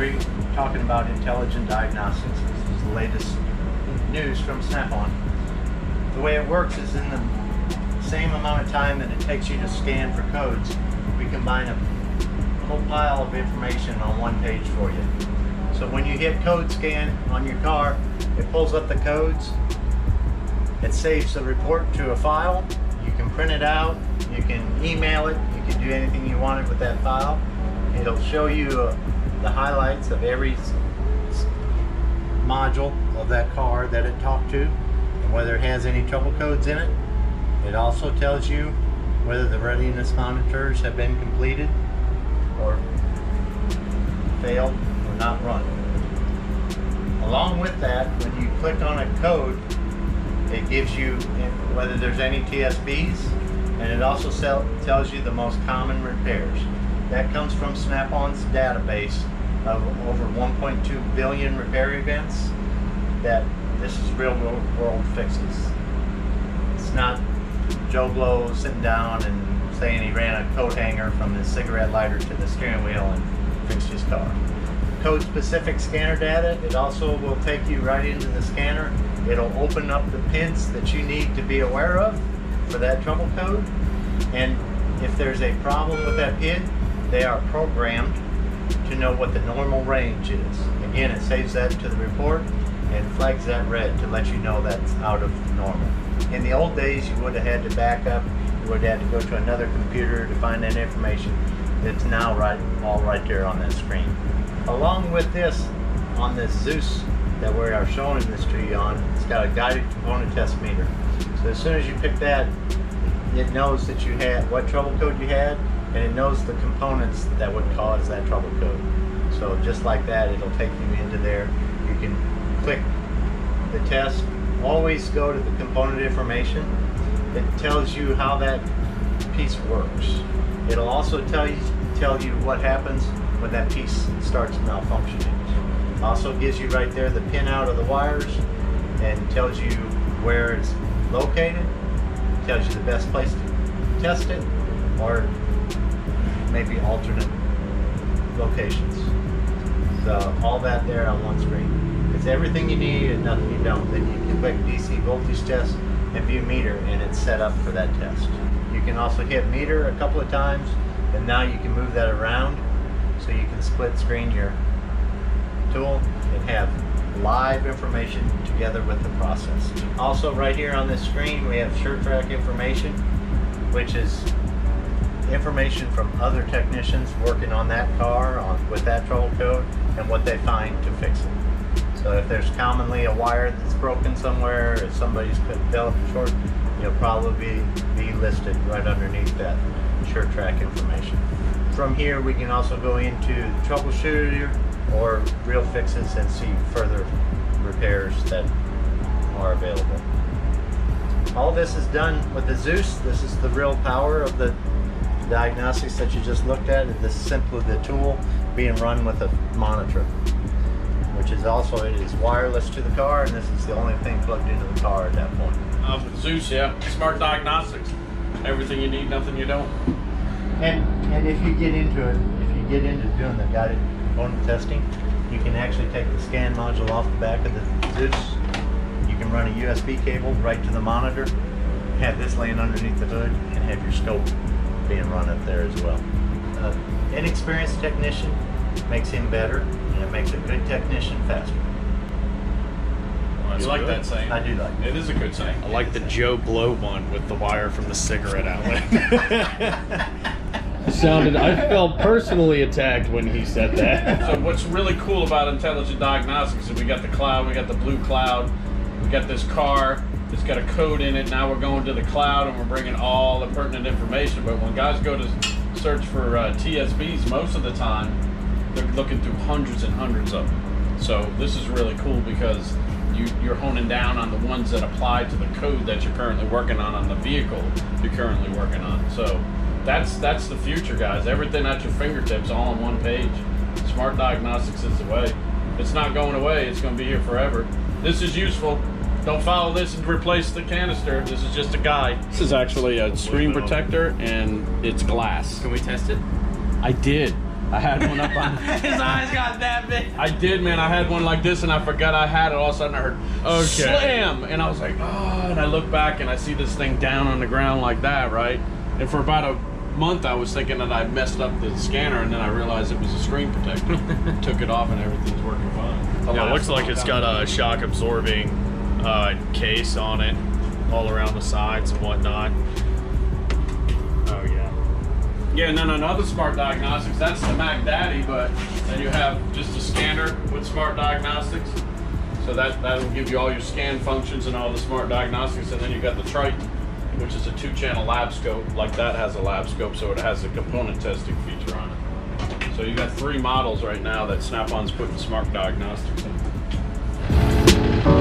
we're talking about intelligent diagnostics. This is the latest news from Snap-on. The way it works is in the same amount of time that it takes you to scan for codes, we combine a whole pile of information on one page for you. So when you hit code scan on your car, it pulls up the codes, it saves the report to a file, you can print it out, you can email it, you can do anything you wanted with that file. It'll show you the highlights of every module of that car that it talked to and whether it has any trouble codes in it. It also tells you whether the readiness monitors have been completed or failed or not run. Along with that, when you click on a code, it gives you whether there's any TSBs, and it also tells you the most common repairs. That comes from Snap-on's database of over 1.2 billion repair events. That this is real world fixes. It's not Joe Blow sitting down and saying he ran a coat hanger from his cigarette lighter to the steering wheel and fixed his car. Code specific scanner data, it also will take you right into the scanner. It'll open up the PIDs that you need to be aware of for that trouble code. And if there's a problem with that PID, they are programmed to know what the normal range is. Again, it saves that to the report and flags that red to let you know that's out of normal. In the old days, you would have had to back up, you would have had to go to another computer to find that information. It's now all right there on that screen. Along with this, on this Zeus that we are showing this to you on, it's got a guided component test meter. So as soon as you pick that, it knows that you had what trouble code you had, and it knows the components that would cause that trouble code. So just like that, it'll take you into there. You can click the test. Always go to the component information. It tells you how that piece works. It'll also tell you what happens when that piece starts malfunctioning. Also gives you right there the pin out of the wires and tells you where it's located. Tells you the best place to test it, or maybe alternate locations. So all that there on one screen. It's everything you need and nothing you don't. Then you can click DC voltage test and view meter, and it's set up for that test. You can also hit meter a couple of times, and now you can move that around so you can split screen your tool and have live information together with the process. Also right here on this screen we have SureTrack information, which is information from other technicians working on that car with that trouble code and what they find to fix it. So if there's commonly a wire that's broken somewhere, if somebody's developed short, you'll probably be listed right underneath that SureTrack information. From here we can also go into the troubleshooter or real fixes and see further repairs that are available. All this is done with the Zeus. This is the real power of the diagnostics that you just looked at. This is simply the tool being run with a monitor, which is also, it is wireless to the car, and this is the only thing plugged into the car at that point. Zeus, yeah. Smart diagnostics. Everything you need, nothing you don't. And if you get into it, if you get into doing the guided component testing, you can actually take the scan module off the back of the Zeus. You can run a USB cable right to the monitor, have this laying underneath the hood, and have your scope being run up there as well. Inexperienced technician makes him better, and it makes a good technician faster. Well, you like that saying? I do like it. It is a good saying. I like the Joe Blow one with the wire from the cigarette outlet. I felt personally attacked when he said that. So what's really cool about intelligent diagnostics is we got the cloud, we got the blue cloud, we got this car, it's got a code in it. Now we're going to the cloud and we're bringing all the pertinent information. But when guys go to search for TSBs, most of the time they're looking through hundreds and hundreds of them. So this is really cool because you're honing down on the ones that apply to the code that you're currently working on the vehicle you're currently working on. So that's the future, guys. Everything at your fingertips, all on one page. Smart diagnostics is the way. It's not going away. It's going to be here forever. This is useful. Don't follow this and replace the canister. This is just a guide. This is actually a screen protector, and it's glass. Can we test it? I did. I had one up on. His eyes got that big. I did, man. I had one like this, and I forgot I had it. All of a sudden, I heard slam, and I was like, oh. And I look back, and I see this thing down on the ground like that, right? And for about a month, I was thinking that I messed up the scanner, and then I realized it was a screen protector. Took it off, and everything's working fine. Yeah, it looks like it's got a shock absorbing case on it, all around the sides and whatnot. Oh yeah. Yeah, and then another Smart Diagnostics, that's the Mac Daddy, but then you have just a scanner with Smart Diagnostics. So that will give you all your scan functions and all the Smart Diagnostics, and then you got the Triton, which is a 2-channel lab scope. Like that has a lab scope, so it has a component testing feature on it. So you got 3 models right now that Snap-on's putting Smart Diagnostics in.